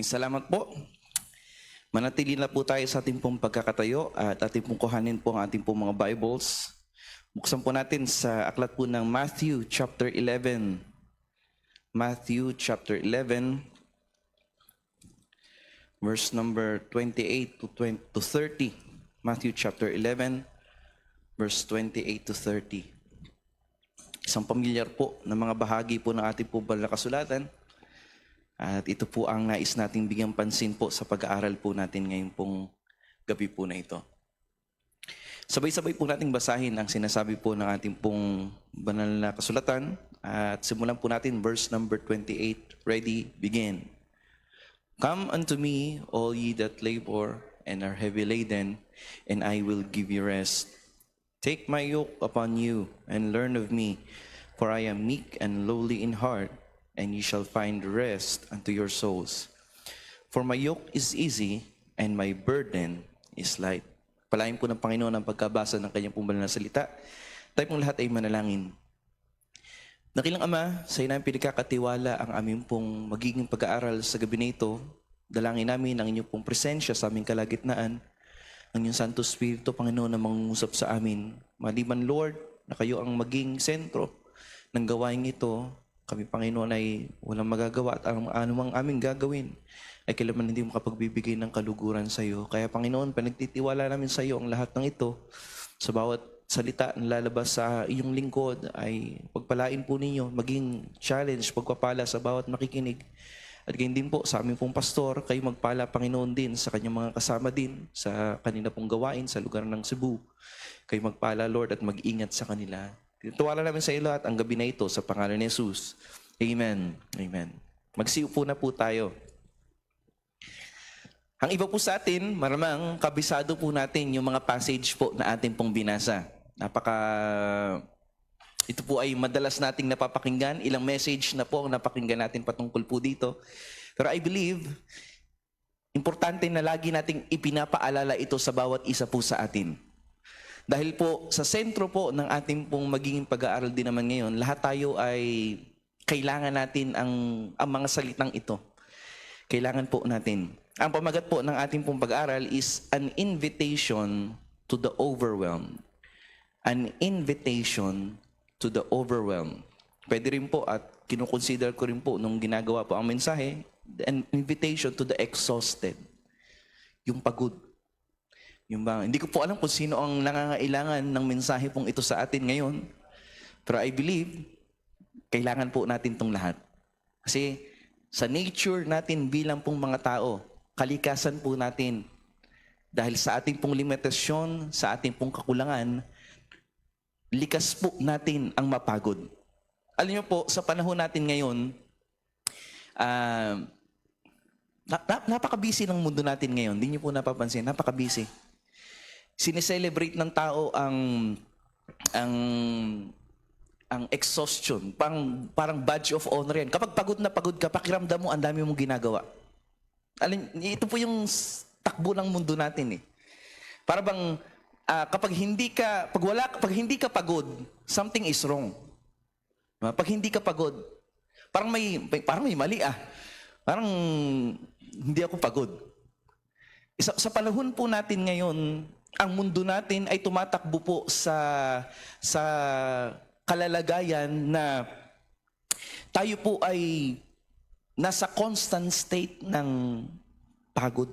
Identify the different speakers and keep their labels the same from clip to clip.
Speaker 1: Maraming salamat po. Manatili na po tayo sa ating pong pagkakatayo at ating pong kuhanin po ang ating pong mga Bibles. Buksan po natin sa aklat po ng Matthew chapter 11. Matthew chapter 11, verse number 28 to 30. Matthew chapter 11, verse 28 to 30. Isang pamilyar po na mga bahagi po ng ating po banal na kasulatan. At ito po ang nais nating bigyang pansin po sa pag-aaral po natin ngayong pong gabi po na ito. Sabay-sabay po nating basahin ang sinasabi po ng ating pong banal na kasulatan. At simulan po natin verse number 28. Ready, begin. Come unto me, all ye that labor and are heavy laden, and I will give you rest. Take my yoke upon you and learn of me, for I am meek and lowly in heart, and ye shall find rest unto your souls. For my yoke is easy, and my burden is light. Palain po ng Panginoon ang pagkabasa ng kanyang banal na salita. Tayo pong lahat ay manalangin. Dakilang Ama, sa iyo namin pinagkakatiwala ang aming pong magiging pag-aaral sa gabi na ito. Dalangin namin ang inyong pong presensya sa aming kalagitnaan. Ang inyong Santo Espiritu, Panginoon, na mangungusap sa amin. Maliban, Lord, na kayo ang maging sentro ng gawain ito. Kami, Panginoon, ay walang magagawa at anumang aming gagawin ay kailanman hindi makapagbibigay ng kaluguran sa iyo. Kaya, Panginoon, pinagtitiwala namin sa iyo ang lahat ng ito. Sa bawat salita na lalabas sa iyong lingkod ay pagpalain po ninyo, maging challenge, pagpapala sa bawat makikinig. At gayon din po sa aming pong pastor, kayo magpala, Panginoon, din sa kanyang mga kasama din sa kanila pong gawain sa lugar ng Cebu. Kayo magpala, Lord, at mag-ingat sa kanila. Tinutulala namin sa iyo lahat ang gabi na ito sa pangalan ni Jesus. Amen. Amen. Magsiupo na po tayo. Ang iba po sa atin, maramang kabisado po natin yung mga passage po na ating pong binasa. Ito po ay madalas nating napapakinggan. Ilang message na po ang napakinggan natin patungkol po dito. Pero I believe, importante na lagi nating ipinapaalala ito sa bawat isa po sa atin. Dahil po sa sentro po ng ating pong magiging pag-aaral din naman ngayon, lahat tayo ay kailangan natin ang mga salitang ito. Kailangan po natin. Ang pamagat po ng ating pong pag-aaral is an invitation to the overwhelmed. An invitation to the overwhelmed. Pwede rin po at kinukonsider ko rin po nung ginagawa po ang mensahe, an invitation to the exhausted. Yung pagod. Hindi ko po alam kung sino ang nangangailangan ng mensahe pong ito sa atin ngayon. Pero I believe, kailangan po natin itong lahat. Kasi sa nature natin bilang pong mga tao, kalikasan po natin, dahil sa ating pong limitasyon, sa ating pong kakulangan, likas po natin ang mapagod. Alam niyo po, sa panahon natin ngayon, napaka-busy ng mundo natin ngayon. Hindi niyo po napapansin, napaka-busy. Sineselebrate ng tao ang exhaustion, parang badge of honor yan. Kapag pagod na pagod ka, pakiramdam mo, ang dami mong ginagawa. Ito po yung takbo ng mundo natin eh. Para bang kapag hindi ka pagod, something is wrong. Pag hindi ka pagod, parang may mali ah. Parang hindi ako pagod. Sa panahon po natin ngayon, ang mundo natin ay tumatakbo po sa kalalagayan na tayo po ay nasa constant state ng pagod.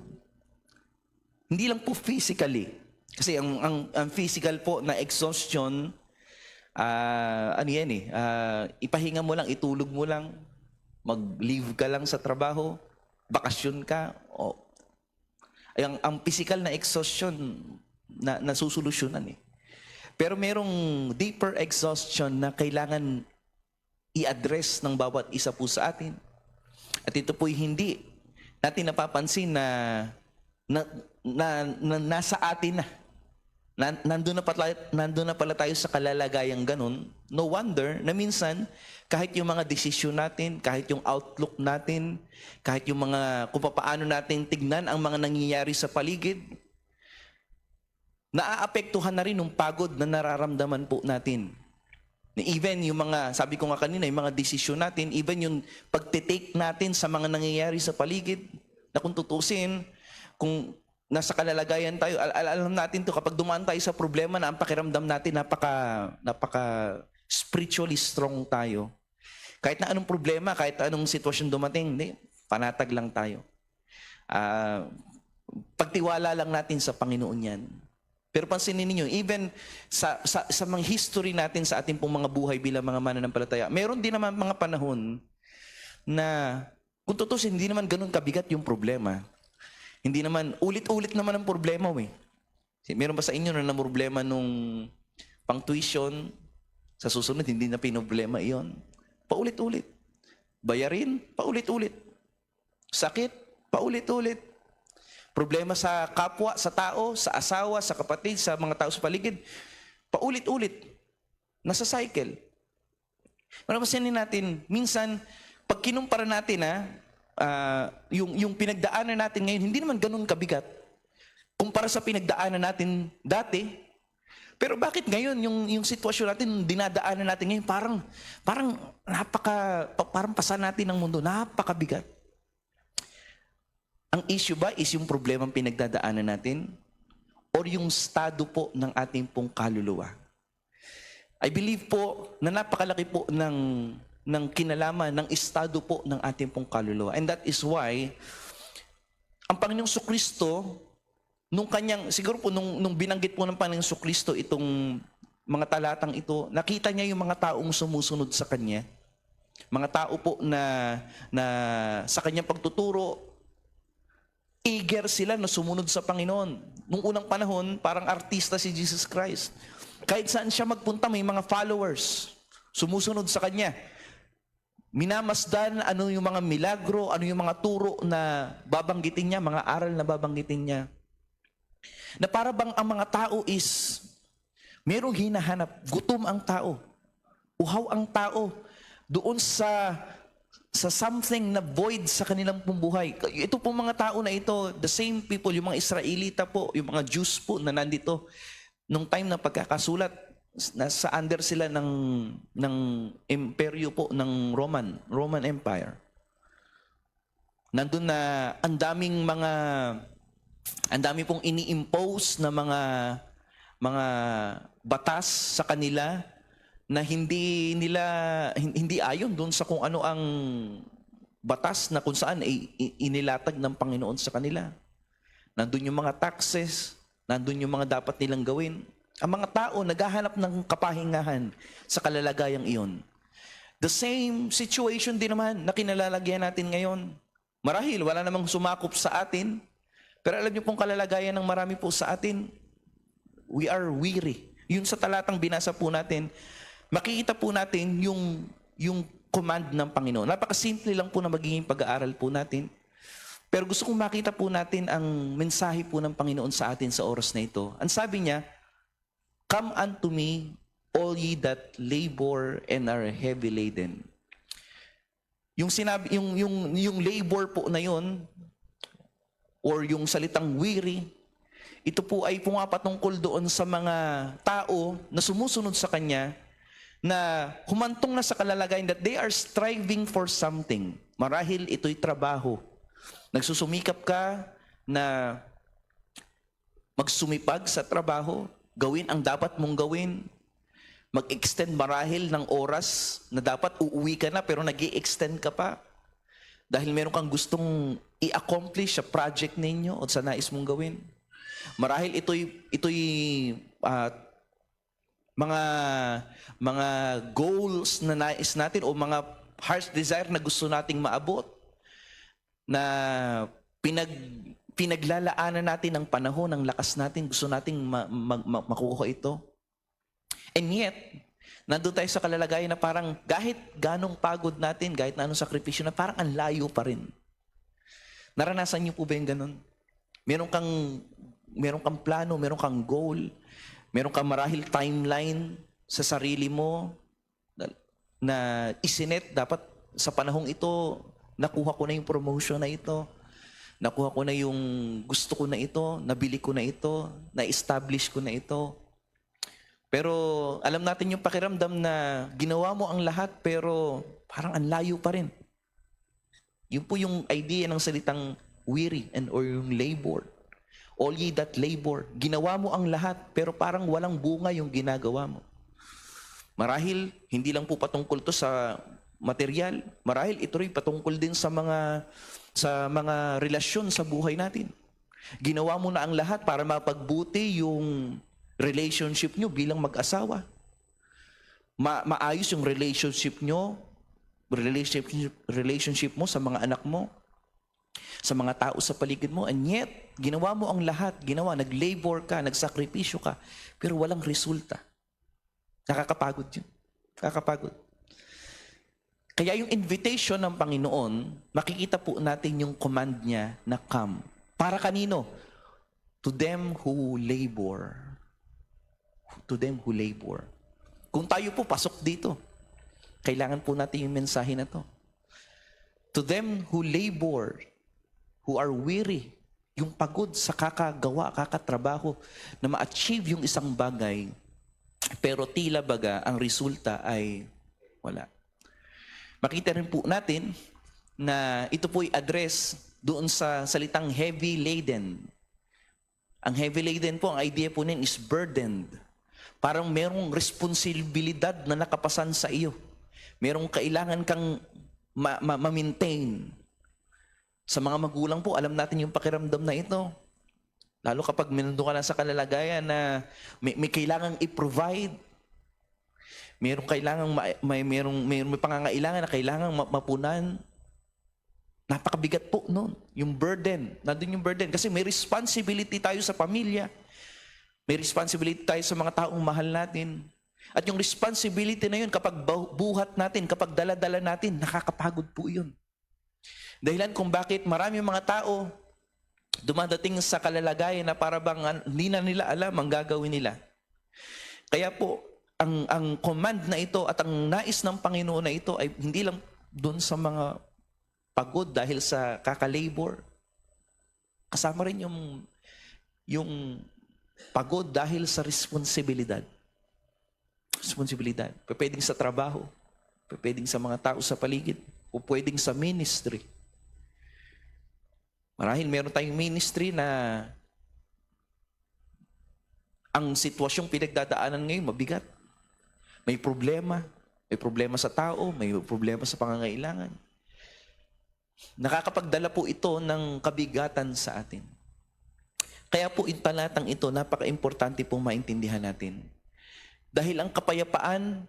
Speaker 1: Hindi lang po physically. Kasi ang physical po na exhaustion, ipahinga mo lang, itulog mo lang, mag-leave ka lang sa trabaho, bakasyon ka, ang physical na exhaustion na nasusolusyonan eh. Pero merong deeper exhaustion na kailangan i-address ng bawat isa po sa atin. At ito po'y hindi natin napapansin na nasa atin na. Nandun na pala tayo sa kalalagayang ganun. No wonder na minsan, kahit yung mga desisyon natin, kahit yung outlook natin, kahit yung mga kung paano natin tignan ang mga nangyayari sa paligid, naaapektuhan na rin ng pagod na nararamdaman po natin. Even yung mga, sabi ko nga kanina, yung mga desisyon natin, even yung pagtitake natin sa mga nangyayari sa paligid, na kung tutusin, kung nasa kalalagayan tayo, alam natin to kapag dumaan tayo sa problema na ang pakiramdam natin napaka spiritually strong tayo. Kahit na anong problema, kahit na anong sitwasyon dumating, hindi, panatag lang tayo. Pagtiwala lang natin sa Panginoon yan. Pero pansinin niyo, even sa mga history natin sa ating pong mga buhay bilang mga mananampalataya, meron din naman mga panahon na kung tutusin, hindi naman ganun kabigat yung problema. Hindi naman, ulit-ulit naman ang problema eh. Meron ba sa inyo na problema nung pang-tuition, sa susunod hindi na pinoblema iyon? Paulit-ulit. Bayarin, paulit-ulit. Sakit, paulit-ulit. Problema sa kapwa, sa tao, sa asawa, sa kapatid, sa mga tao sa paligid, paulit-ulit. Nasa cycle. Mapapansinin natin, minsan, pag kinumpara natin yung pinagdaanan natin ngayon, hindi naman ganun kabigat. Kumpara sa pinagdaanan natin dati, pero bakit ngayon yung sitwasyon natin, dinadaanan natin ngayon, parang pasan natin ng mundo, napakabigat. Ang issue ba is yung problemang pinagdadaanan natin or yung estado po ng ating pong kaluluwa? I believe po na napakalaki po ng kinalaman, ng estado po ng ating pong kaluluwa. And that is why, ang Panginoong Sukristo, siguro po nung binanggit po ng Panginoong Sukristo itong mga talatang ito, nakita niya yung mga taong sumusunod sa Kanya. Mga tao po na sa Kanyang pagtuturo, eager sila na sumunod sa Panginoon. Nung unang panahon, parang artista si Jesus Christ. Kahit saan siya magpunta, may mga followers. Sumusunod sa Kanya. Minamasdan ano yung mga milagro, ano yung mga turo na babanggitin niya, mga aral na babanggitin niya. Na para bang ang mga tao is merong hinahanap. Gutom ang tao. Uhaw ang tao. Doon sa something na void sa kanilang buhay. Ito po mga tao na ito, the same people, yung mga Israelita po, yung mga Jews po na nandito, nung time na pagkakasulat, nasa under sila ng imperyo po ng Roman Empire. Nandun na ang dami pong ini-impose na mga batas sa kanila na hindi ayon doon sa kung ano ang batas na kung saan inilatag ng Panginoon sa kanila. Nandun yung mga taxes, nandun yung mga dapat nilang gawin. Ang mga tao naghahanap ng kapahingahan sa kalalagayang iyon. The same situation din naman na kinalalagyan natin ngayon. Marahil wala namang sumakop sa atin, pero alam niyo pong kalalagayan ng marami po sa atin, we are weary. Yun sa talatang binasa po natin, makikita po natin yung command ng Panginoon. Napakasimple lang po na magiging pag-aaral po natin. Pero gusto kong makita po natin ang mensahe po ng Panginoon sa atin sa oras na ito. Ang sabi niya, "Come unto me, all ye that labor and are heavy laden." Yung labor po na yon, or yung salitang weary, ito po ay pumapatungkol doon sa mga tao na sumusunod sa Kanya, na humantong na sa kalalagayan that they are striving for something. Marahil ito'y trabaho. Nagsusumikap ka na magsumipag sa trabaho, gawin ang dapat mong gawin, mag-extend marahil ng oras na dapat uuwi ka na pero nag-i-extend ka pa dahil meron kang gustong i-accomplish sa project ninyo o sa nais mong gawin. Marahil ito'y mga goals na nais natin o mga heart's desire na gusto nating maabot, na pinaglalaanan natin ng panahon, ng lakas natin, gusto nating makuha ito. And yet, nandun tayo sa kalalagayan na parang kahit ganong pagod natin, kahit na anong sakripisyo na, parang ang layo pa rin. Naranasan niyo po ba yung ganon? Meron kang plano, meron kang goal, meron kang marahil timeline sa sarili mo na isinet, dapat sa panahong ito, nakuha ko na yung promotion na ito, nakuha ko na yung gusto ko na ito, nabili ko na ito, na-establish ko na ito. Pero alam natin yung pakiramdam na ginawa mo ang lahat pero parang ang layo pa rin. Yun po yung idea ng salitang weary and or yung labor. All ye that labor. Ginawa mo ang lahat, pero parang walang bunga yung ginagawa mo. Marahil, hindi lang po patungkol to sa material. Marahil ito rin patungkol din sa mga relasyon sa buhay natin. Ginawa mo na ang lahat para mapagbuti yung relationship nyo bilang mag-asawa. Maayos yung relationship nyo, relationship mo sa mga anak mo, sa mga tao sa paligid mo, and yet, ginawa mo ang lahat, nag-labor ka, nagsakripisyo ka, pero walang resulta. Nakakapagod yun. Nakakapagod. Kaya yung invitation ng Panginoon, makikita po natin yung command niya na come. Para kanino? To them who labor. To them who labor. Kung tayo po pasok dito, kailangan po natin yung mensahe na to. To them who labor, who are weary, yung pagod sa kakagawa, kakatrabaho, na ma-achieve yung isang bagay, pero tila baga ang resulta ay wala. Makita rin po natin na ito po'y address doon sa salitang heavy laden. Ang heavy laden po, ang idea po niyan is burdened. Parang merong responsibilidad na nakapasan sa iyo. Merong kailangan kang ma-maintain. Sa mga magulang po, alam natin yung pakiramdam na ito. Lalo kapag minando ka na sa kalalagayan na may kailangang i-provide. Merong kailangang may pangangailangan na kailangang mapunan. Napakabigat po noon. Yung burden. Nandun yung burden. Kasi may responsibility tayo sa pamilya. May responsibility tayo sa mga taong mahal natin. At yung responsibility na yun, kapag buhat natin, kapag dala-dala natin, nakakapagod po yun. Dahilan kung bakit maraming mga tao dumadating sa kalalagayan na para bang hindi na nila alam ang gagawin nila. Kaya po, ang command na ito at ang nais ng Panginoon na ito ay hindi lang doon sa mga pagod dahil sa kakalabor. Kasama rin yung pagod dahil sa responsibilidad. Responsibilidad. Pwedeng sa trabaho, pwedeng sa mga tao sa paligid, o pwedeng sa ministry. Marahil meron tayong ministry na ang sitwasyong pinagdadaanan ngayon mabigat. May problema sa tao, may problema sa pangangailangan. Nakakapagdala po ito ng kabigatan sa atin. Kaya po yung talatang ito, napaka-importante pong maintindihan natin. Dahil ang kapayapaan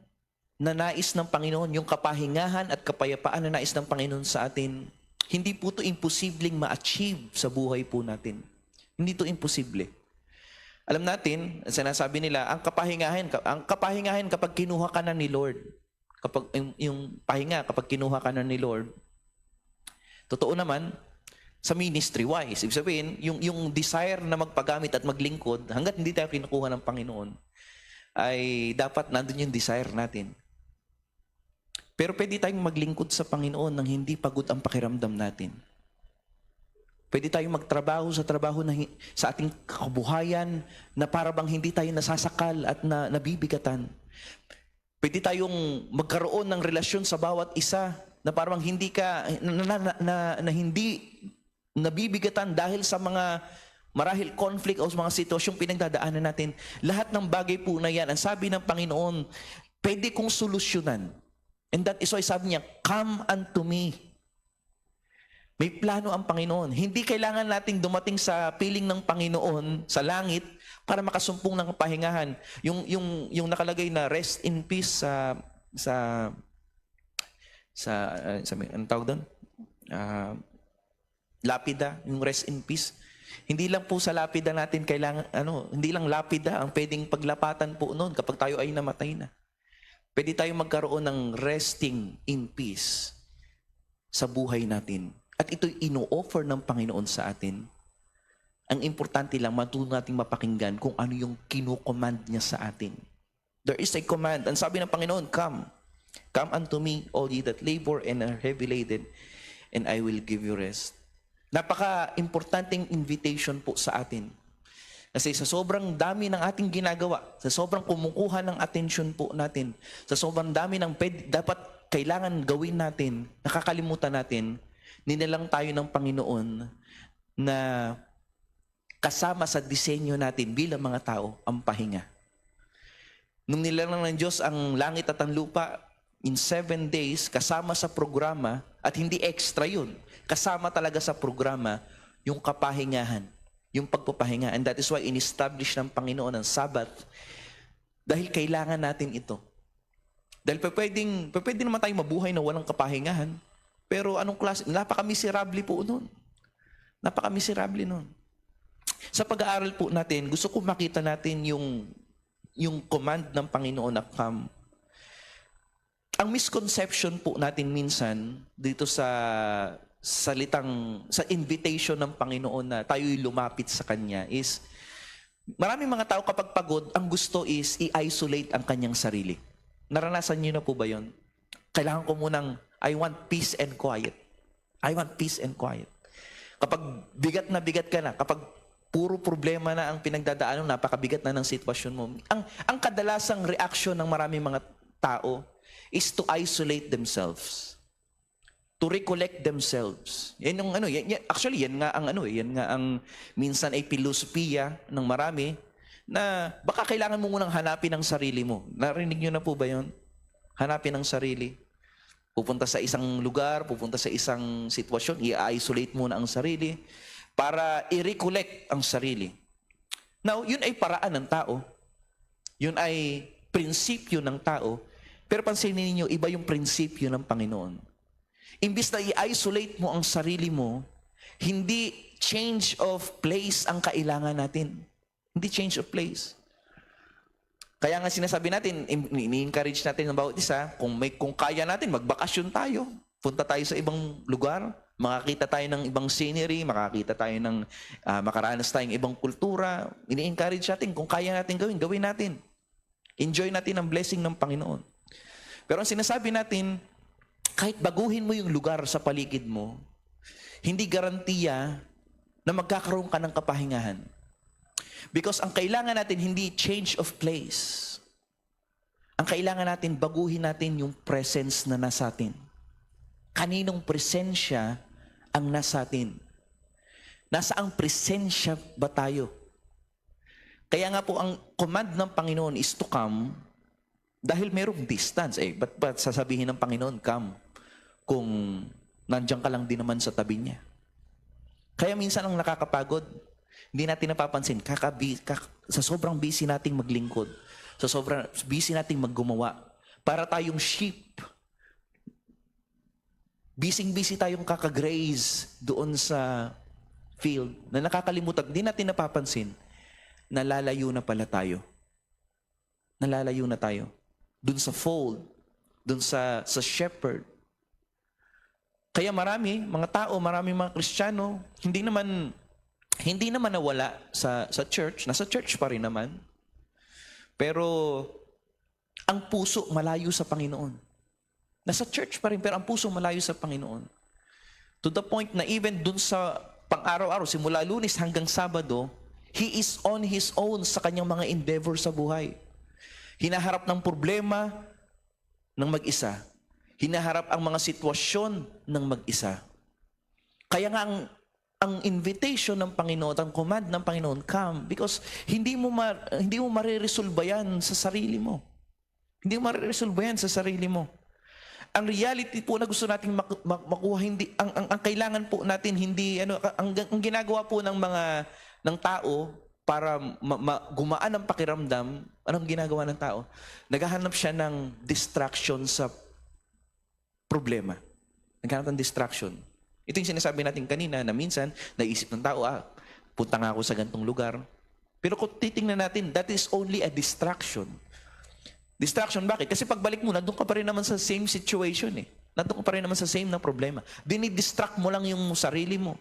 Speaker 1: na nais ng Panginoon, yung kapahingahan at kapayapaan na nais ng Panginoon sa atin, hindi po ito imposibleng ma-achieve sa buhay po natin. Hindi ito imposible. Alam natin, sinasabi nila, ang kapahingahan kapag kinuha ka na ni Lord, kapag yung pahinga kapag kinuha ka na ni Lord, totoo naman, sa ministry-wise, ibig sabihin, yung desire na magpagamit at maglingkod, hanggat hindi tayo kinukuha ng Panginoon, ay dapat nandun yung desire natin. Pero pwede tayong maglingkod sa Panginoon nang hindi pagod ang pakiramdam natin. Pwede tayong magtrabaho sa trabaho sa ating kabuhayan na para bang hindi tayo nasasakal at nabibigatan. Pwede tayong magkaroon ng relasyon sa bawat isa na parang hindi ka hindi nabibigatan dahil sa mga marahil conflict o mga sitwasyong pinagdadaanan natin. Lahat ng bagay po na yan, ang sabi ng Panginoon, pwede kong solusyonan. And that is why sabi niya, come unto me. May plano ang Panginoon. Hindi kailangan nating dumating sa piling ng Panginoon sa langit para makasumpong ng kapahingahan. Yung nakalagay na rest in peace anong tawag doon? Lapida, yung rest in peace. Hindi lang po sa lapida natin kailangan, hindi lang lapida ang pwedeng paglapatan po noon kapag tayo ay namatay na. Pwede tayong magkaroon ng resting in peace sa buhay natin. At ito'y ino-offer ng Panginoon sa atin. Ang importante lang, matuto nating mapakinggan kung ano yung kino-command niya sa atin. There is a command. Ang sabi ng Panginoon, come. Come unto me, all ye that labor and are heavy laden, and I will give you rest. Napaka-importanting invitation po sa atin. Kasi sa sobrang dami ng ating ginagawa, sa sobrang kumukuha ng atensyon po natin, sa sobrang dami ng dapat kailangan gawin natin, nakakalimutan natin
Speaker 2: Nilalang tayo ng Panginoon na kasama sa disenyo natin bilang mga tao ang pahinga. Nung nilalang ng Diyos ang langit at ang lupa, in 7 days, kasama sa programa, at hindi extra yun, kasama talaga sa programa, yung kapahingahan, yung pagpapahinga. And that is why in-establish ng Panginoon ang Sabbath, dahil kailangan natin ito. Dahil pwede naman tayo mabuhay na walang kapahingahan, pero anong klase, napaka-miserable po nun. Napaka-miserable nun. Sa pag-aaral po natin, gusto ko makita natin yung command ng Panginoon na come. Ang misconception po natin minsan dito sa invitation ng Panginoon na tayo'y lumapit sa Kanya is, maraming mga tao kapag pagod, ang gusto is i-isolate ang kanyang sarili. Naranasan niyo na po ba yun? Kailangan ko munang, I want peace and quiet. I want peace and quiet. Kapag bigat na bigat ka na, kapag puro problema na ang pinagdadaanan, napakabigat na ng sitwasyon mo, ang kadalasang reaction ng maraming mga tao is to isolate themselves. To recollect themselves. Yan yung actually yan nga ang minsan ay filosofiya ng marami na baka kailangan mo munang hanapin ang sarili mo. Narinig niyo na po ba 'yon? Hanapin ang sarili. Pupunta sa isang lugar, pupunta sa isang sitwasyon, i-isolate muna ang sarili para i-recollect ang sarili. Now, yun ay paraan ng tao. Yun ay prinsipyo ng tao. Pero pansinin niyo, iba yung prinsipyo ng Panginoon. Imbis na i-isolate mo ang sarili mo, hindi change of place ang kailangan natin. Hindi change of place. Kaya nga sinasabi natin, ini-encourage natin ng bawat isa, kung kaya natin, magbakasyon tayo. Punta tayo sa ibang lugar, makakita tayo ng ibang scenery, makakita tayo ng, makaranas tayong ibang kultura. Ini-encourage natin, kung kaya natin gawin natin. Enjoy natin ang blessing ng Panginoon. Pero ang sinasabi natin, kahit baguhin mo yung lugar sa paligid mo, hindi garantiya na magkakaroon ka ng kapahingahan. Because ang kailangan natin hindi change of place. Ang kailangan natin, baguhin natin yung presence na nasa atin. Kaninong presensya ang nasa atin? Nasaang presensya ba tayo? Kaya nga po ang command ng Panginoon is to come dahil merong distance. Ba't sasabihin ng Panginoon, come, kung nandiyan ka lang din naman sa tabi niya? Kaya minsan ang nakakapagod, hindi natin napapansin, sa sobrang busy nating maglingkod, sa sobrang busy nating maggumawa, para tayong sheep. Busy tayong kakagraze doon sa field, na nakakalimutan, hindi natin napapansin, nalalayo na pala tayo. Nalalayo na tayo. Doon sa fold, doon sa shepherd. Kaya marami mga Kristiyano, hindi naman nawala sa church, nasa church pa rin naman. Pero ang puso malayo sa Panginoon. Nasa church pa rin, pero ang puso malayo sa Panginoon. To the point na even dun sa pang-araw-araw, simula Lunes hanggang Sabado, he is on his own sa kanyang mga endeavor sa buhay. Hinaharap ng problema ng mag-isa. Hinaharap ang mga sitwasyon ng mag-isa. Kaya nga ang invitation ng Panginoon, ang command ng Panginoon, come, because hindi mo mariresolve yan sa sarili mo. Hindi mo mariresolve yan sa sarili mo. Ang reality po na gusto nating makuha, ang kailangan po natin ang ginagawa po ng tao para gumaan ang pakiramdam. Anong ginagawa ng tao? Naghahanap siya ng distraction sa problema. Naghahanap ng distraction. Ito yung sinasabi natin kanina na minsan naisip ng tao, punta nga ako sa gantong lugar. Pero kung titingnan natin, that is only a distraction. Distraction, bakit? Kasi pagbalik mo, nandun ka pa rin naman sa same situation eh. Nandun ka pa rin naman sa same na problema. Dinidistract mo lang yung sarili mo.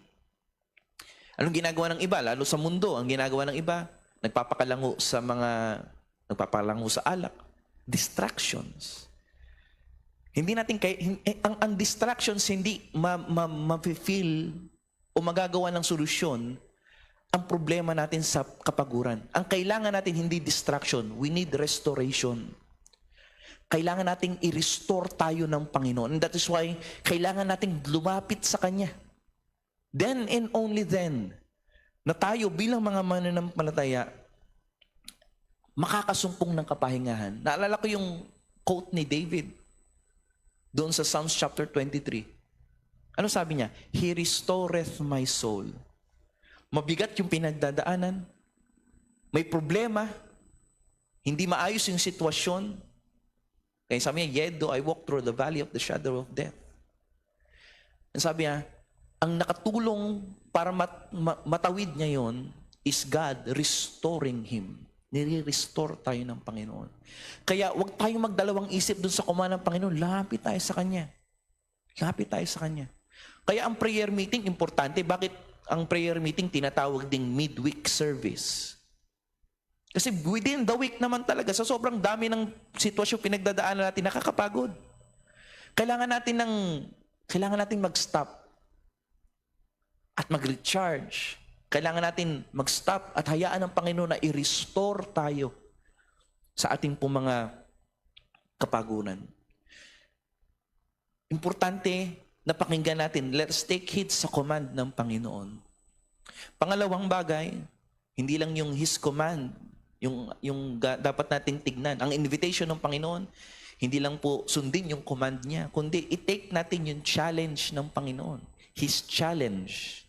Speaker 2: Anong ginagawa ng iba? Lalo sa mundo, ang ginagawa ng iba, nagpapakalango sa alak. Distractions. Hindi natin ang distractions hindi ma-feel o magagawa ng solusyon ang problema natin sa kapaguran. Ang kailangan natin hindi distraction, we need restoration. kailangan nating i-restore tayo ng Panginoon. And that is why kailangan nating lumapit sa Kanya. Then and only then, na tayo bilang mga mananampalataya, makakasumpong ng kapahingahan. Naalala ko yung quote ni David doon sa Psalms chapter 23. Ano sabi niya? He restoreth my soul. Mabigat yung pinagdadaanan, may problema, hindi maayos yung sitwasyon. Kaya sabi niya, yet though I walk through the valley of the shadow of death. And sabi niya, ang nakatulong para matawid niya yon is God restoring him. Nire-restore tayo ng Panginoon. Kaya huwag tayong magdalawang isip dun sa kumana ng Panginoon. Lapit tayo sa Kanya. Lapit tayo sa Kanya. Kaya ang prayer meeting, importante. Bakit ang prayer meeting tinatawag ding midweek service? Kasi within the week naman talaga, sa sobrang dami ng sitwasyon pinagdadaanan natin, nakakapagod. Kailangan natin mag-stop at mag-recharge. Kailangan natin mag-stop at hayaan ng Panginoon na i-restore tayo sa ating pong mga kapaguran. Importante na pakinggan natin, let's take heed sa command ng Panginoon. Pangalawang bagay, hindi lang yung His command, yung dapat nating tignan. Ang invitation ng Panginoon, hindi lang po sundin yung command niya, kundi i-take natin yung challenge ng Panginoon. His challenge.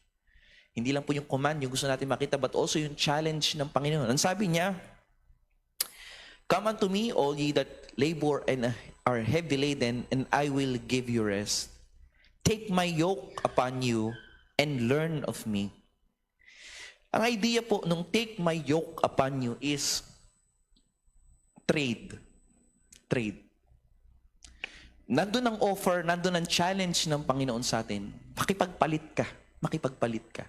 Speaker 2: Hindi lang po yung command yung gusto natin makita, but also yung challenge ng Panginoon. Ang sabi niya, come unto me, all ye that labor and are heavy laden, and I will give you rest. Take my yoke upon you and learn of me. Ang idea po nung take my yoke upon you is trade. Trade. Nandun ang offer, nandun ang challenge ng Panginoon sa atin. Makipagpalit ka. Makipagpalit ka.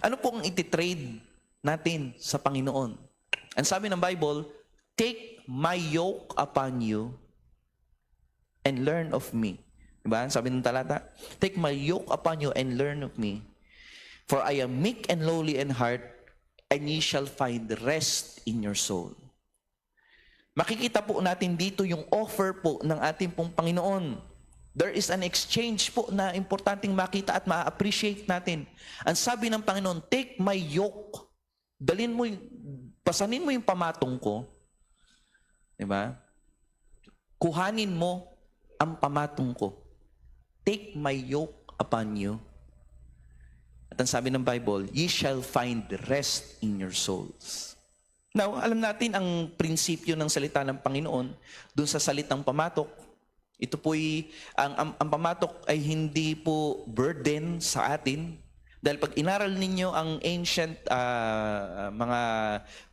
Speaker 2: Ano po ang iti-trade natin sa Panginoon? Ang sabi ng Bible, take my yoke upon you and learn of me. Diba? Sabi ng talata, take my yoke upon you and learn of me. For I am meek and lowly in heart, and ye shall find rest in your soul. Makikita po natin dito yung offer po ng ating pong Panginoon. There is an exchange po na importanteng makita at ma-appreciate natin. Ang sabi ng Panginoon, take my yoke. Pasanin mo yung pamatong ko. Diba? Kuhanin mo ang pamatong ko. Take my yoke upon you. At ang sabi ng Bible, ye shall find rest in your souls. Now, alam natin ang prinsipyo ng salita ng Panginoon dun sa salitang pamatok. Ito po'y, ang pamatok ay hindi po burden sa atin. Dahil pag inaral ninyo ang ancient mga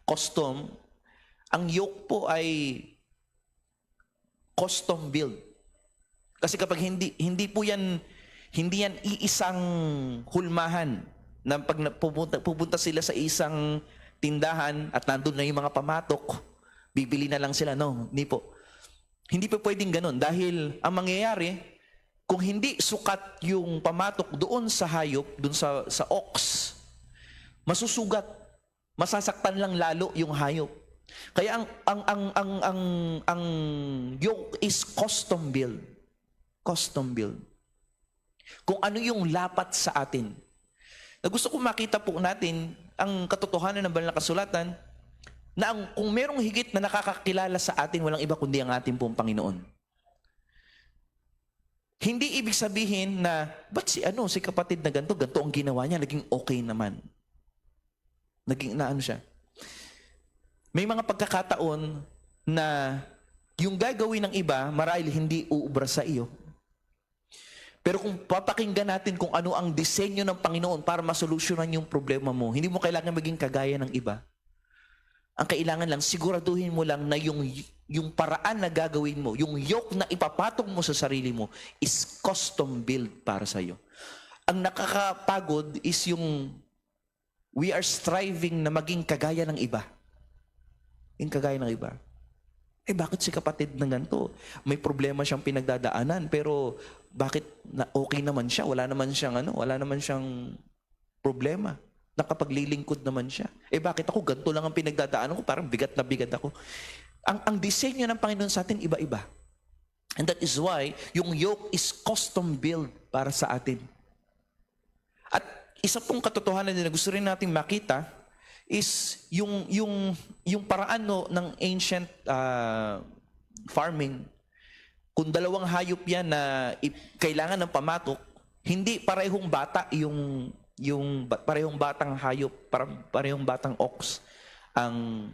Speaker 2: custom, ang yoke po ay custom build. Kasi kapag hindi yan iisang hulmahan na pag pupunta sila sa isang tindahan at nandun na yung mga pamatok, bibili na lang sila. No, hindi po. Hindi pa pwedeng ganun dahil ang mangyayari, kung hindi sukat yung pamatok doon sa hayop, doon sa ox, masusugat, masasaktan lang lalo yung hayop. Kaya ang yoke is custom build. Custom build. Kung ano yung lapat sa atin. Na gusto ko makita po natin ang katotohanan ng banal na kasulatan na kung merong higit na nakakakilala sa atin, walang iba kundi ang ating pong Panginoon. Hindi ibig sabihin na, ba't si kapatid na ganito ang ginawa niya, naging okay naman. Naging siya. May mga pagkakataon na yung gagawin ng iba, marahil hindi uubra sa iyo. Pero kung papakinggan natin kung ano ang disenyo ng Panginoon para masolusyonan yung problema mo, hindi mo kailangan maging kagaya ng iba. Ang kailangan lang, siguraduhin mo lang na yung paraan na gagawin mo, yung yoke na ipapatong mo sa sarili mo is custom build para sa iyo. Ang nakakapagod is yung we are striving na maging kagaya ng iba. Yung kagaya ng iba. Bakit si kapatid na ganito? May problema siyang pinagdadaanan, pero bakit okay naman siya? Wala naman siyang problema. Nakapaglilingkod naman siya. Bakit ako ganito lang ang pinagdadaanan ko? Parang bigat na bigat ako. Ang disenyo ng Panginoon sa atin, iba-iba. And that is why yung yoke is custom built para sa atin. At isa pong katotohanan na gusto rin nating makita is yung paraan ng ancient farming. Kung dalawang hayop yan na kailangan ng pamatok, hindi parehong bata parehong batang hayop, parehong batang ox ang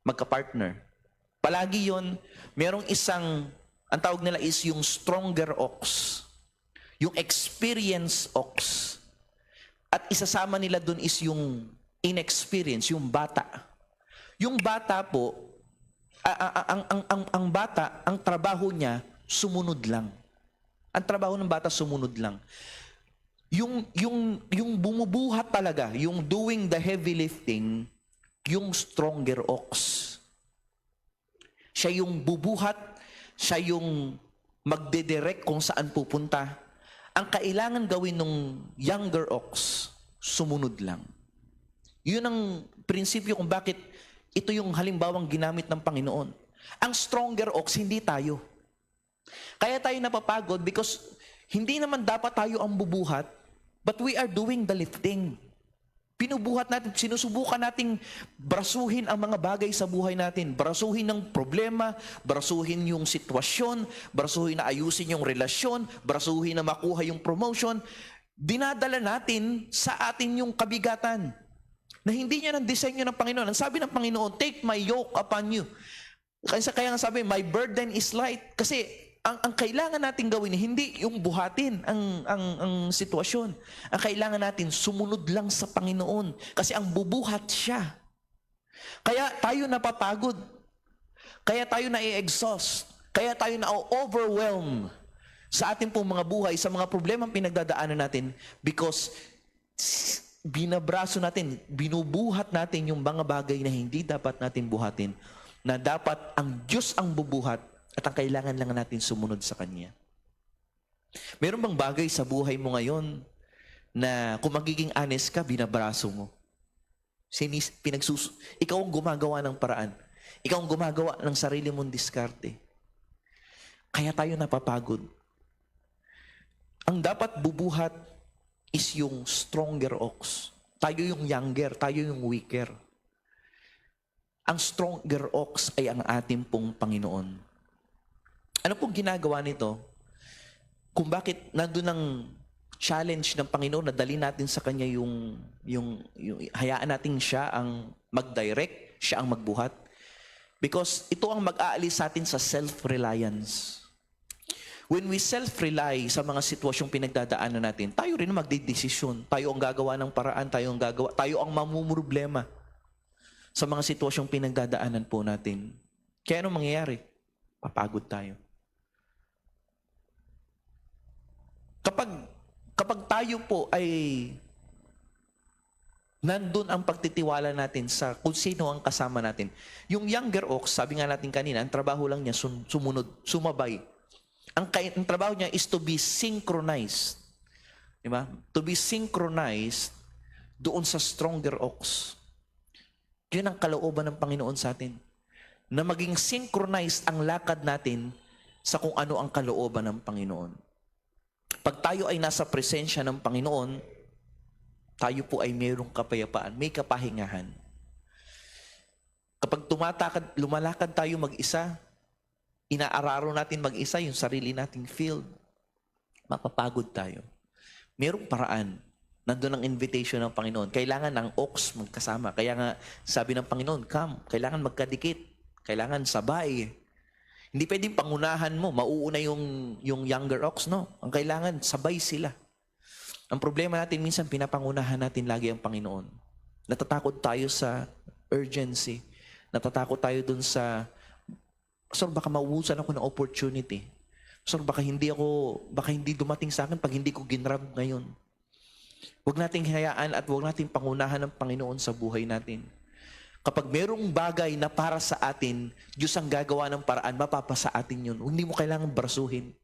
Speaker 2: magka-partner. Palagi yon, merong isang, ang tawag nila is yung stronger ox, yung experienced ox. At isasama nila dun is yung inexperienced, yung bata. Yung bata po, ang bata, ang trabaho niya, sumunod lang. Ang trabaho ng bata, sumunod lang. Yung bumubuhat talaga, yung doing the heavy lifting, yung stronger ox. Siya yung bubuhat, siya yung magdedirect kung saan pupunta. Ang kailangan gawin ng younger ox, sumunod lang. Yun ang prinsipyo kung bakit ito yung halimbawang ginamit ng Panginoon. Ang stronger ox, hindi tayo. Kaya tayo napapagod because hindi naman dapat tayo ang bubuhat, but we are doing the lifting. Pinubuhat natin, sinusubukan nating brasuhin ang mga bagay sa buhay natin. Brasuhin ng problema, brasuhin yung sitwasyon, brasuhin na ayusin yung relasyon, brasuhin na makuha yung promotion. Dinadala natin sa atin yung kabigatan na hindi niya ng disenyo ng Panginoon. Ang sabi ng Panginoon, take my yoke upon you. Kaya nga sabi, my burden is light. Kasi ang kailangan natin gawin, hindi yung buhatin ang sitwasyon. Ang kailangan natin, sumunod lang sa Panginoon. Kasi ang bubuhat siya. Kaya tayo napapagod. Kaya tayo na-exhaust. Kaya tayo na-overwhelm sa ating pong mga buhay, sa mga problemang pinagdadaanan natin because binabraso natin, binubuhat natin yung mga bagay na hindi dapat natin buhatin, na dapat ang Diyos ang bubuhat at ang kailangan lang natin sumunod sa Kanya. Meron bang bagay sa buhay mo ngayon na kung magiging honest ka, binabraso mo? Ikaw ang gumagawa ng paraan. Ikaw ang gumagawa ng sarili mong diskarte. Kaya tayo napapagod. Ang dapat bubuhat is yung stronger ox. Tayo yung younger, tayo yung weaker. Ang stronger ox ay ang ating pong Panginoon. Ano pong ginagawa nito? Kung bakit nandun ang challenge ng Panginoon na dali natin sa Kanya yung hayaan natin siya ang mag-direct, siya ang magbuhat. Because ito ang mag-aalis sa atin sa self-reliance. When we self-rely sa mga sitwasyong pinagdadaanan natin, tayo rin ang magdidesisyon. Tayo ang gagawa ng paraan, tayo ang mamumroblema sa mga sitwasyong pinagdadaanan po natin. Kaya anong mangyayari? Papagod tayo. Kapag tayo po ay nandun ang pagtitiwala natin sa kung sino ang kasama natin. Yung younger ox, sabi nga natin kanina, ang trabaho lang niya sumunod, sumabay. Ang trabaho niya is to be synchronized. Diba? To be synchronized doon sa stronger ox. Yun ang kalooban ng Panginoon sa atin. Na maging synchronized ang lakad natin sa kung ano ang kalooban ng Panginoon. Pag tayo ay nasa presensya ng Panginoon, tayo po ay mayroong kapayapaan, may kapahingahan. Kapag lumalakad tayo mag-isa, inaararo natin mag-isa yung sarili nating field, mapapagod tayo. Mayroong paraan. Nandun ang invitation ng Panginoon. Kailangan ng ox magkasama. Kaya nga sabi ng Panginoon, come, kailangan magkadikit. Kailangan sabay. Hindi pwedeng pangunahan mo, mauuna yung younger ox, no? Ang kailangan, sabay sila. Ang problema natin, minsan pinapangunahan natin lagi ang Panginoon. Natatakot tayo sa urgency. Natatakot tayo dun sa, Pastor, baka mauusan ako ng opportunity. Pastor, baka hindi dumating sa akin pag hindi ko ginrab ngayon. Huwag nating hayaan at huwag nating pangunahan ng Panginoon sa buhay natin. Kapag merong bagay na para sa atin, Diyos ang gagawa ng paraan, mapapasa atin yun. Hindi mo kailangan brasuhin.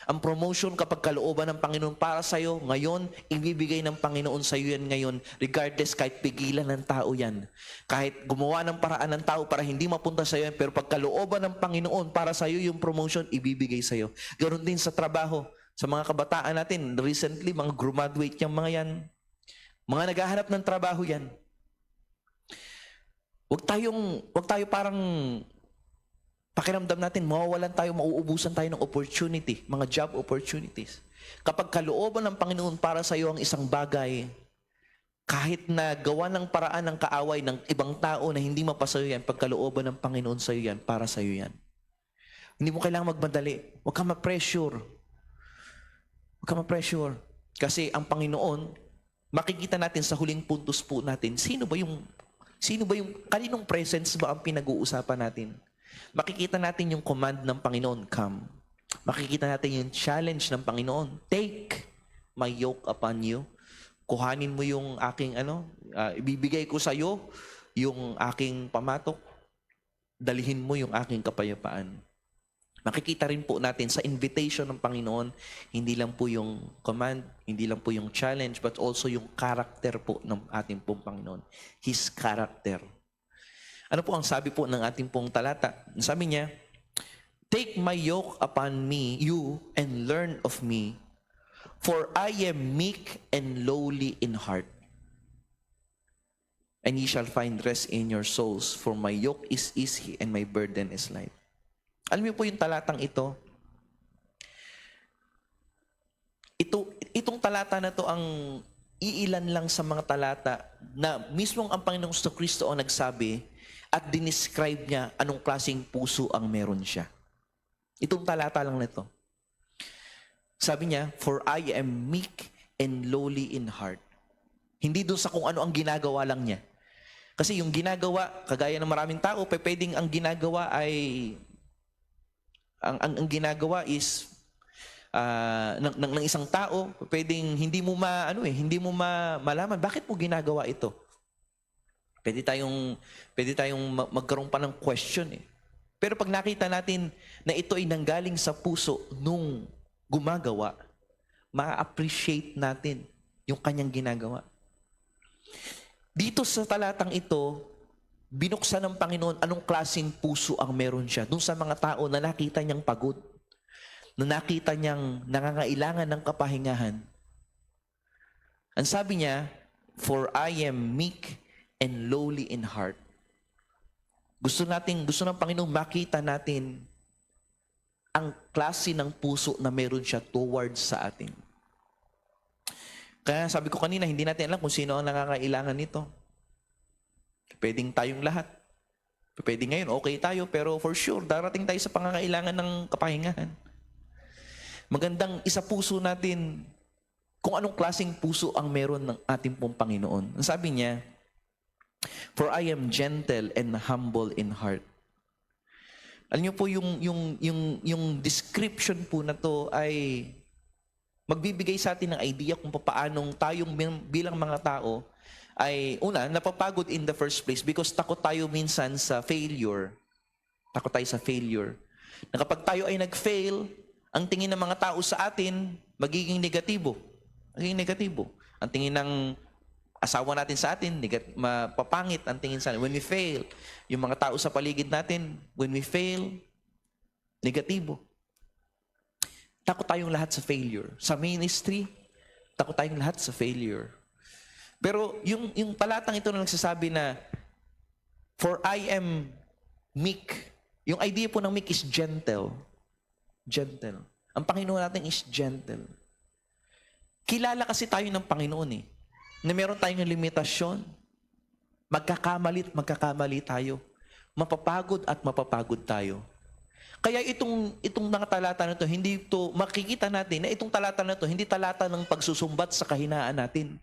Speaker 2: Ang promotion kapag kalooban ng Panginoon para sa'yo, ngayon, ibibigay ng Panginoon sa'yo yan ngayon, regardless kahit pigilan ng tao yan. Kahit gumawa ng paraan ng tao para hindi mapunta sa'yo yan, pero pag kalooban ng Panginoon para sa'yo yung promotion, ibibigay sa'yo. Ganon din sa trabaho, sa mga kabataan natin, recently, mga graduate yung mga yan, mga naghahanap ng trabaho yan. Wag tayo parang pakiramdam natin, mawawalan tayo, mauubusan tayo ng opportunity, mga job opportunities. Kapag kalooban ng Panginoon para sa iyo ang isang bagay, kahit na gawa ng paraan ng kaaway ng ibang tao na hindi mapasayo yan, pag kalooban ng Panginoon sa iyo yan, para sa iyo yan. Hindi mo kailangang magmadali. Huwag ka ma-pressure. Huwag ka ma-pressure. Kasi ang Panginoon, makikita natin sa huling puntos po natin, kaninong presence ba ang pinag-uusapan natin? Makikita natin yung command ng Panginoon, come. Makikita natin yung challenge ng Panginoon, take my yoke upon you. Kuhanin mo yung aking ibibigay ko sa iyo yung aking pamatok. Dalihin mo yung aking kapayapaan. Makikita rin po natin sa invitation ng Panginoon, hindi lang po yung command, hindi lang po yung challenge, but also yung character po ng ating pong Panginoon. His character. Ano po ang sabi po ng ating pong talata? Sabi niya, take my yoke upon me, you, and learn of me, for I am meek and lowly in heart. And ye shall find rest in your souls, for my yoke is easy and my burden is light. Alam niyo po yung talatang ito? Itong talata na to ang iilan lang sa mga talata na mismong ang Panginoong Kristo ang nagsabi at dinescribe niya anong klaseng puso ang meron siya. Itong talata lang nito. Sabi niya, for I am meek and lowly in heart. Hindi doon sa kung ano ang ginagawa lang niya. Kasi yung ginagawa, kagaya ng maraming tao, pwedeng ang ginagawa ay ang ginagawa is ng isang tao, pwedeng hindi mo malaman bakit mo ginagawa ito. Pwede tayong magkaroon pa ng question eh. Pero pag nakita natin na ito ay nanggaling sa puso nung gumagawa, ma-appreciate natin yung kanyang ginagawa. Dito sa talatang ito, binuksan ng Panginoon anong klaseng puso ang meron siya dun sa mga tao na nakita niyang pagod, na nakita niyang nangangailangan ng kapahingahan. Ang sabi niya, for I am meek and lowly in heart. Gusto ng Panginoon makita natin ang klase ng puso na meron siya towards sa atin. Kaya sabi ko kanina, hindi natin alam kung sino ang nangangailangan nito. Pwedeng tayong lahat. Pwede ngayon, okay tayo, pero for sure, darating tayo sa pangangailangan ng kapahingahan. Magandang isa puso natin kung anong klaseng puso ang meron ng ating pong Panginoon. Ang sabi niya, for I am gentle and humble in heart. Alam niyo po, yung description po na to ay magbibigay sa atin ng idea kung paanong tayong bilang mga tao ay, una, napapagod in the first place because takot tayo minsan sa failure. Takot tayo sa failure. Na kapag tayo ay nag-fail, ang tingin ng mga tao sa atin, magiging negatibo. Magiging negatibo. Ang tingin ng asawa natin sa atin, mapapangit ang tingin sa atin. When we fail, yung mga tao sa paligid natin, when we fail, negatibo. Takot tayong lahat sa failure. Sa ministry, takot tayong lahat sa failure. Pero yung talatang ito na nagsasabi na, for I am meek. Yung idea po ng meek is gentle. Gentle. Ang Panginoon natin is gentle. Kilala kasi tayo ng Panginoon eh. Na meron tayong limitasyon. Magkakamali tayo. Mapapagod at mapapagod tayo. Kaya itong mga talata na ito, hindi ito, makikita natin na itong talata na ito, hindi talata ng pagsusumbat sa kahinaan natin.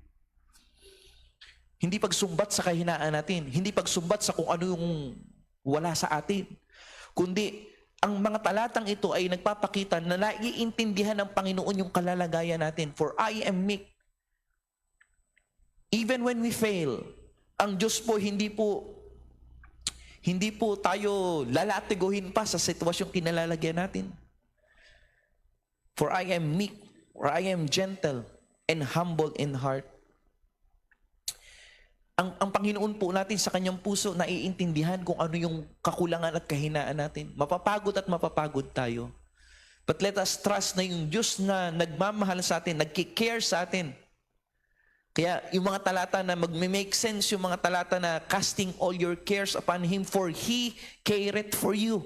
Speaker 2: Hindi pagsumbat sa kahinaan natin. Hindi pagsumbat sa kung ano yung wala sa atin. Kundi, ang mga talatang ito ay nagpapakita na naiintindihan ng Panginoon yung kalalagayan natin. For I am meek. Even when we fail, ang Diyos po hindi po tayo lalatiguhin pa sa sitwasyong kinalalagyan natin. For I am meek, or I am gentle, and humble in heart. Ang Panginoon po natin sa kanyang puso, naiintindihan kung ano yung kakulangan at kahinaan natin. Mapapagod at mapapagod tayo. But let us trust na yung Diyos na nagmamahal sa atin, nagki-care sa atin. Kaya yung mga talata na mag-make sense, yung mga talata na casting all your cares upon Him, for He careth for you.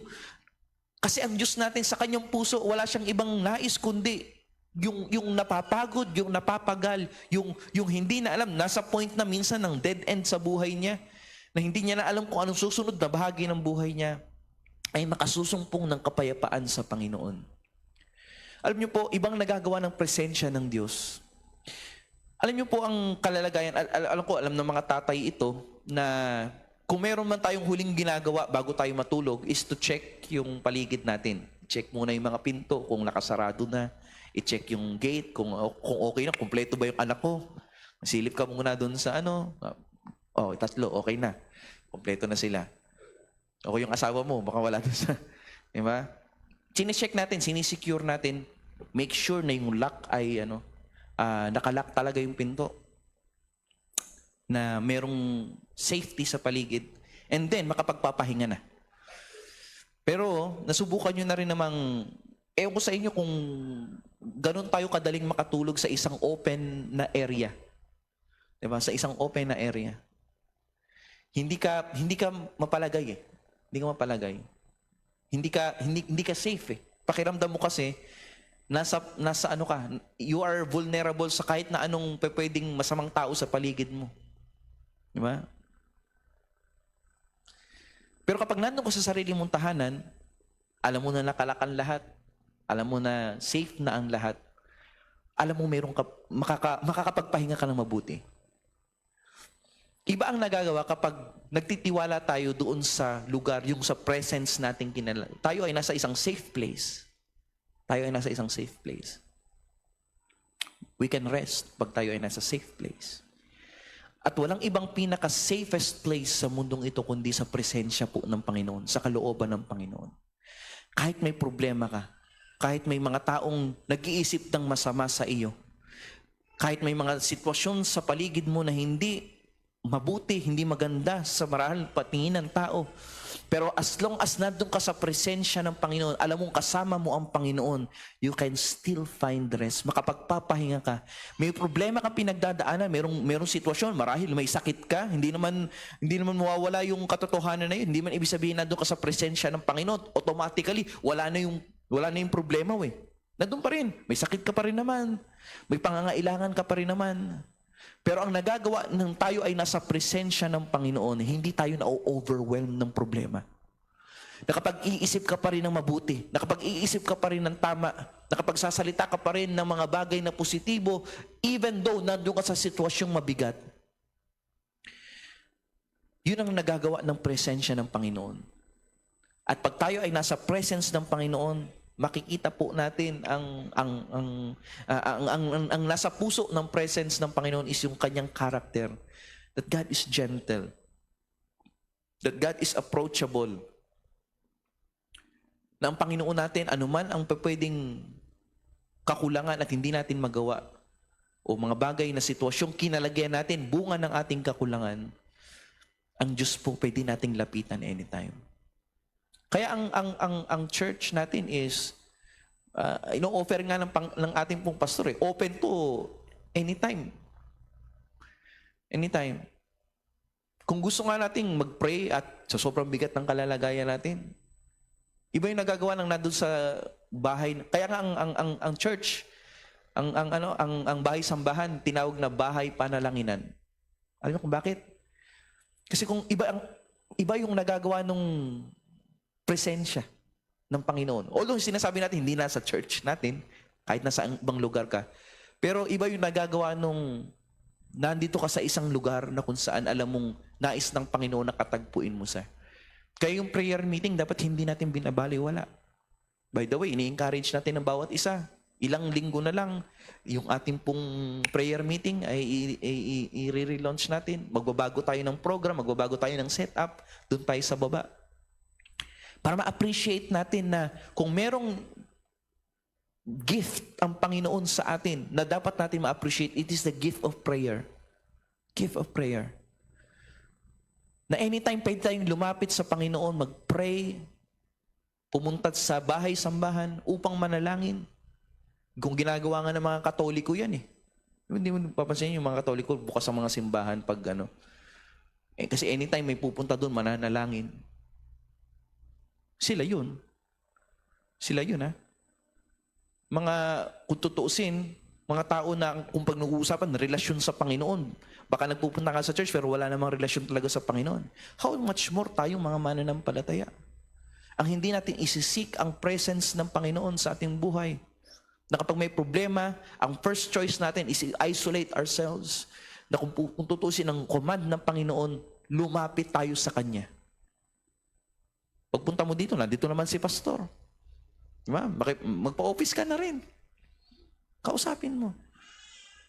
Speaker 2: Kasi ang Diyos natin sa kanyang puso, wala siyang ibang nais kundi yung napapagod, yung napapagal, yung hindi na alam, nasa point na minsan ng dead end sa buhay niya, na hindi niya na alam kung anong susunod na bahagi ng buhay niya, ay makasusumpong ng kapayapaan sa Panginoon. Alam niyo po, ibang nagagawa ng presensya ng Diyos. Alam niyo po ang kalalagayan, alam ng mga tatay ito, na kung meron man tayong huling ginagawa bago tayo matulog, is to check yung paligid natin. Check muna yung mga pinto, kung nakasarado na. I-check yung gate, kung okay na, kumpleto ba yung anak ko. Silip ka muna doon sa tatlo, okay na. Kumpleto na sila. O yung asawa mo, baka wala doon sa, di ba? Sine-check natin, sinisecure natin, make sure na yung lock ay nakalock talaga yung pinto. Na merong safety sa paligid. And then, makapagpapahinga na. Pero, nasubukan nyo na rin namang, ewan ko sa inyo kung ganun tayo kadaling makatulog sa isang open na area. Diba? Sa isang open na area. Hindi ka mapalagay eh. Hindi ka mapalagay. Hindi ka safe eh. Pakiramdam mo kasi, nasa ano ka, you are vulnerable sa kahit na anong pwedeng masamang tao sa paligid mo. Di ba? Pero kapag nandun ka sa sarili mong tahanan, alam mo na nakalakan lahat, alam mo na safe na ang lahat, alam mo makakapagpahinga ka ng mabuti. Iba ang nagagawa kapag nagtitiwala tayo doon sa lugar, yung sa presence nating tayo ay nasa isang safe place. Tayo ay nasa isang safe place. We can rest pag tayo ay nasa safe place. At walang ibang pinaka-safest place sa mundong ito kundi sa presensya po ng Panginoon, sa kalooban ng Panginoon. Kahit may problema ka, kahit may mga taong nag-iisip ng masama sa iyo, kahit may mga sitwasyon sa paligid mo na hindi mabuti, hindi maganda sa marahil patingin ng tao, pero as long as nandun ka sa presensya ng Panginoon, alam mong kasama mo ang Panginoon, you can still find rest. Makapagpapahinga ka. May problema ka pinagdadaanan, merong sitwasyon, marahil may sakit ka, hindi naman mawawala yung katotohanan na yun. Hindi man ibig sabihin nandun ka sa presensya ng Panginoon, automatically, wala na yung problema eh. Nandun pa rin. May sakit ka pa rin naman. May pangangailangan ka pa rin naman. Pero ang nagagawa ng tayo ay nasa presensya ng Panginoon, hindi tayo na-overwhelm ng problema. Nakapag-iisip ka pa rin ng mabuti, nakapag-iisip ka pa rin ng tama, nakapagsasalita ka pa rin ng mga bagay na positibo, even though nandun ka sa sitwasyong mabigat. Yun ang nagagawa ng presensya ng Panginoon. At pag tayo ay nasa presence ng Panginoon, makikita po natin ang nasa puso ng presence ng Panginoon is yung kanyang character. That God is gentle. That God is approachable. Na ang Panginoon natin, anuman ang pwedeng kakulangan at hindi natin magawa, o mga bagay na sitwasyong kinalagyan natin, bunga ng ating kakulangan, ang Diyos po pwede nating lapitan anytime. Kaya ang church natin is, ino-offer nga ng ating pong pastor open to anytime. Anytime. Kung gusto nga nating mag-pray at sa sobrang bigat ng kalalagayan natin, iba yung nagagawa ng nandun sa bahay. Kaya nga ang church, ang bahay-sambahan, tinawag na bahay panalanginan. Alam mo kung bakit? Kasi kung iba yung nagagawa nung presensya ng Panginoon. Although sinasabi natin, hindi nasa church natin, kahit nasa ibang lugar ka. Pero iba yung nagagawa nung nandito ka sa isang lugar na kung saan alam mong nais ng Panginoon na katagpuin mo sa. Kaya yung prayer meeting, dapat hindi natin binabaliwala. By the way, ini-encourage natin ng bawat isa. Ilang linggo na lang, yung ating pong prayer meeting ay i-relaunch natin. Magbabago tayo ng program, magbabago tayo ng setup, doon tayo sa baba. Para ma-appreciate natin na kung merong gift ang Panginoon sa atin na dapat natin ma-appreciate. It is the gift of prayer. Gift of prayer. Na anytime pwede tayong lumapit sa Panginoon, mag-pray, pumunta sa bahay-sambahan upang manalangin. Kung ginagawa nga ng mga Katoliko yan eh. Hindi mo papansin yung mga Katoliko bukas sa mga simbahan pag ano. Kasi anytime may pupunta doon, mananalangin. Sila yun. Sila yun ha. Mga, kung tutuusin, mga tao na kung pag nag-uusapan, relasyon sa Panginoon. Baka nagpupunta ka sa church pero wala namang relasyon talaga sa Panginoon. How much more tayong mga mananampalataya? Ang hindi natin isisik ang presence ng Panginoon sa ating buhay. Na kapag may problema, ang first choice natin is isolate ourselves. Na kung tutusin ang command ng Panginoon, lumapit tayo sa Kanya. Pagpunta mo dito, nandito naman si pastor. Diba? Magpa-office ka na rin. Kausapin mo.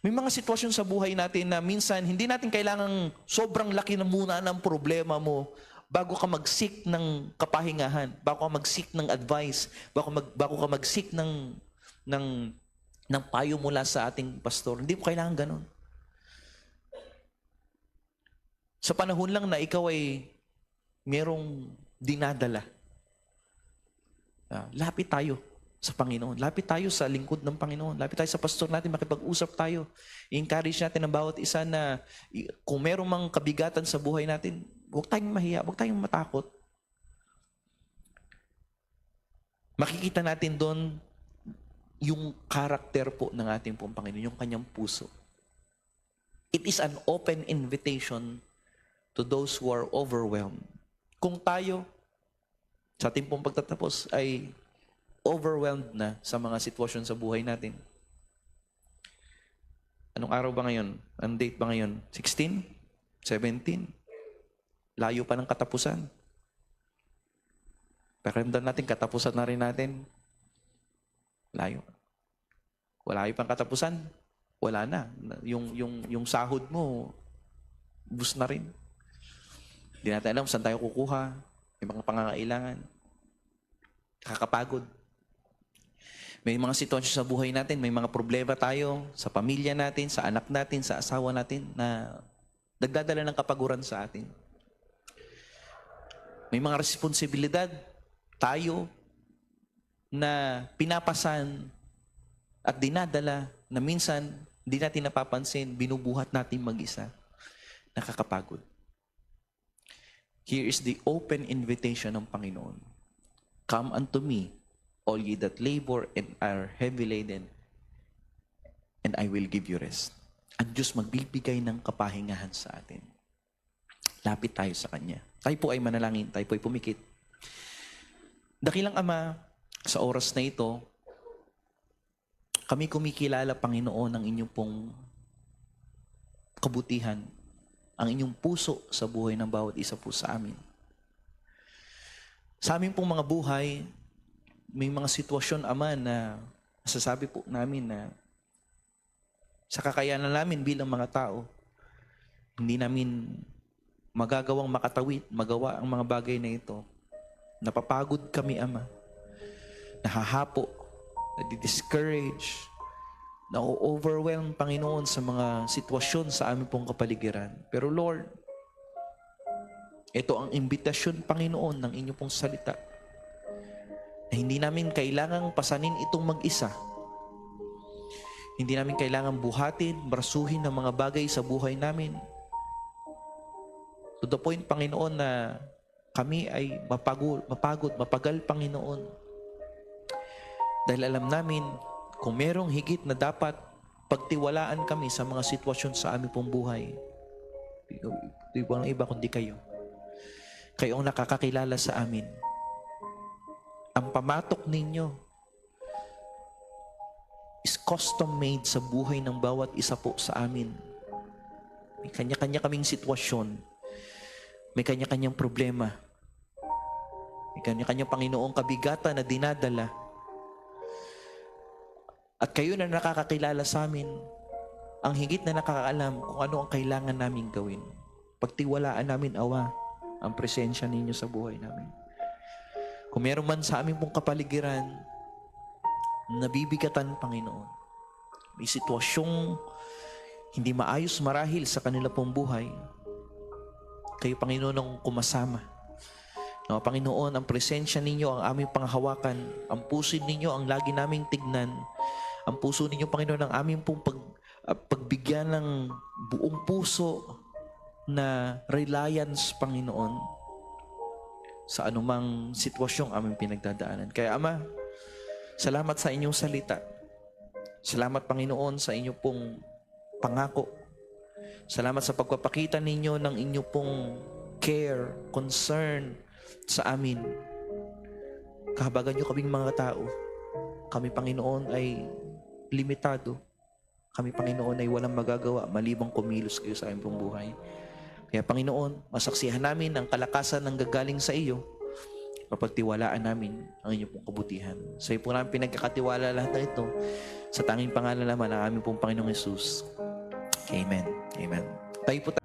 Speaker 2: May mga sitwasyon sa buhay natin na minsan hindi natin kailangang sobrang laki na muna ng problema mo bago ka mag-seek ng kapahingahan, bago ka mag-seek ng advice, bago ka mag-seek ng payo mula sa ating pastor. Hindi mo kailangan ganun. Sa panahon lang na ikaw ay merong dinadala, lapit tayo sa Panginoon. Lapit tayo sa lingkod ng Panginoon. Lapit tayo sa pastor natin, makipag-usap tayo. I-encourage natin ang bawat isa na kung merong mang kabigatan sa buhay natin, huwag tayong mahiya, huwag tayong matakot. Makikita natin doon yung karakter po ng ating pong Panginoon, yung kanyang puso. It is an open invitation to those who are overwhelmed. Kung tayo, sa ating pong pagtatapos, ay overwhelmed na sa mga sitwasyon sa buhay natin. Anong araw ba ngayon? Anong date ba ngayon? 16? 17? Layo pa ng katapusan. Pakiramdam natin, katapusan na rin natin. Layo. Wala yung pang katapusan. Wala na. Yung sahod mo, bus na rin. Hindi natin alam saan tayo kukuha. May mga pangangailangan. Kakapagod. May mga sitwasyon sa buhay natin, may mga problema tayo sa pamilya natin, sa anak natin, sa asawa natin na nagdadala ng kapaguran sa atin. May mga responsibilidad tayo na pinapasan at dinadala na minsan hindi natin napapansin, binubuhat natin mag-isa. Nakakapagod. Here is the open invitation ng Panginoon. Come unto me, all ye that labor and are heavy laden, and I will give you rest. Ang Diyos magbibigay ng kapahingahan sa atin. Lapit tayo sa Kanya. Tayo po ay manalangin, tayo po ay pumikit. Dakilang Ama, sa oras na ito, kami kumikilala, Panginoon, ang inyong pong kabutihan, ang inyong puso sa buhay ng bawat isa po sa amin. Sa aming pong mga buhay, may mga sitwasyon, Ama, na masasabi po namin na sa kakayanan namin bilang mga tao, hindi namin magagawang makatawid, magawa ang mga bagay na ito. Napapagod kami, Ama. Nahahapo, nadi-discourage, na-overwhelm, Panginoon, sa mga sitwasyon sa aming pong kapaligiran. Pero Lord, ito ang imbitasyon, Panginoon, ng inyong pong salita. Na hindi namin kailangang pasanin itong mag-isa. Hindi namin kailangang buhatin, brasuhin ng mga bagay sa buhay namin. To the point, Panginoon, na kami ay mapagod, mapagal, Panginoon. Dahil alam namin, kung merong higit na dapat pagtiwalaan kami sa mga sitwasyon sa aming pong buhay, di ba ng iba kundi kayo? Kayo ang nakakakilala sa amin. Ang pamatok ninyo is custom made sa buhay ng bawat isa po sa amin. May kanya-kanya kaming sitwasyon. May kanya-kanyang problema. May kanya-kanyang Panginoong kabigatan na dinadala. At kayo na nakakakilala sa amin, ang higit na nakakaalam kung ano ang kailangan namin gawin. Pagtiwalaan namin, Awa, ang presensya ninyo sa buhay namin. Kung meron man sa amin pong kapaligiran nabibigatan, Panginoon. May sitwasyong hindi maayos marahil sa kanila pong buhay. Kayo, Panginoon, ang kumasama. No, Panginoon, ang presensya ninyo ang aming panghawakan. Ang puso ninyo ang lagi naming tignan. Ang puso ninyo, Panginoon, ang aming pong pagbigyan ng buong puso na reliance, Panginoon, sa anumang sitwasyong aming pinagdadaanan. Kaya, Ama, salamat sa inyong salita. Salamat, Panginoon, sa inyong pong pangako. Salamat sa pagpapakita ninyo ng inyong pong care, concern sa amin. Kahabagan nyo kaming mga tao. Kami, Panginoon, ay limitado. Kami, Panginoon, ay walang magagawa malibang kumilos kayo sa aming pong buhay. Kaya, Panginoon, masaksihan namin ang kalakasan ng gagaling sa iyo. Mapagtiwalaan namin ang inyong pong kabutihan. Sa iyo po namin pinagkakatiwala lahat na ito. Sa tanging pangalan naman ng aming pong Panginoong Hesus. Amen. Amen. Tayo po tayo.